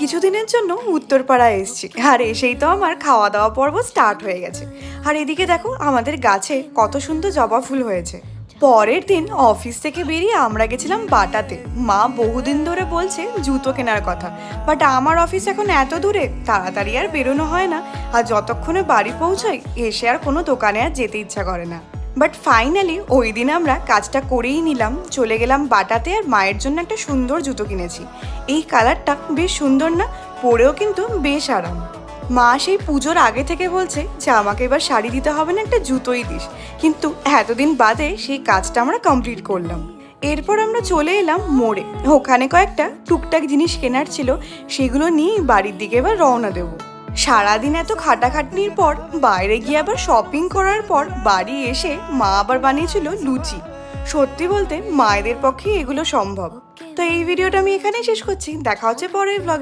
কিছুদিনের জন্য উত্তরপাড়ায় এসেছি, আর এসেই তো আমার খাওয়া দাওয়া পর্ব স্টার্ট হয়ে গেছে। আর এদিকে দেখো আমাদের গাছে কত সুন্দর জবা ফুল হয়েছে। পরের দিন অফিস থেকে বেরিয়ে আমরা গেছিলাম বাটাতে। মা বহুদিন ধরে বলছে জুতো কেনার কথা, বাট আমার অফিস এখন এত দূরে, তাড়াতাড়ি আর বেরোনো হয় না। আর যতক্ষণে বাড়ি পৌঁছাই এসে আর কোনো দোকানে আর যেতে ইচ্ছা করে না। বাট ফাইনালি ওই দিন আমরা কাজটা করেই নিলাম, চলে গেলাম বাটাতে। আর মায়ের জন্য একটা সুন্দর জুতো কিনেছি। এই কালারটা বেশ সুন্দর না, পরেও কিন্তু বেশ আরাম। মা সেই পুজোর আগে থেকে বলছে যে আমাকে এবার শাড়ি দিতে হবে না, একটা জুতোই দিস। কিন্তু এতদিন বাদে সেই কাজটা আমরা কমপ্লিট করলাম। এরপর আমরা চলে এলাম মোড়ে। ওখানে কয়েকটা টুকটাক জিনিস কেনার ছিল, সেগুলো নিয়ে বাড়ির দিকে এবার রওনা দেবো। সারাদিন এত খাটাখাটনির পর বাইরে গিয়ে আবার শপিং করার পর বাড়ি এসে মা আবার বানিয়েছিল লুচি। সত্যি বলতে মায়েদের পক্ষে এগুলো সম্ভব। তো এই ভিডিওটা আমি এখানেই শেষ করছি, দেখা হচ্ছে পরের ব্লগে।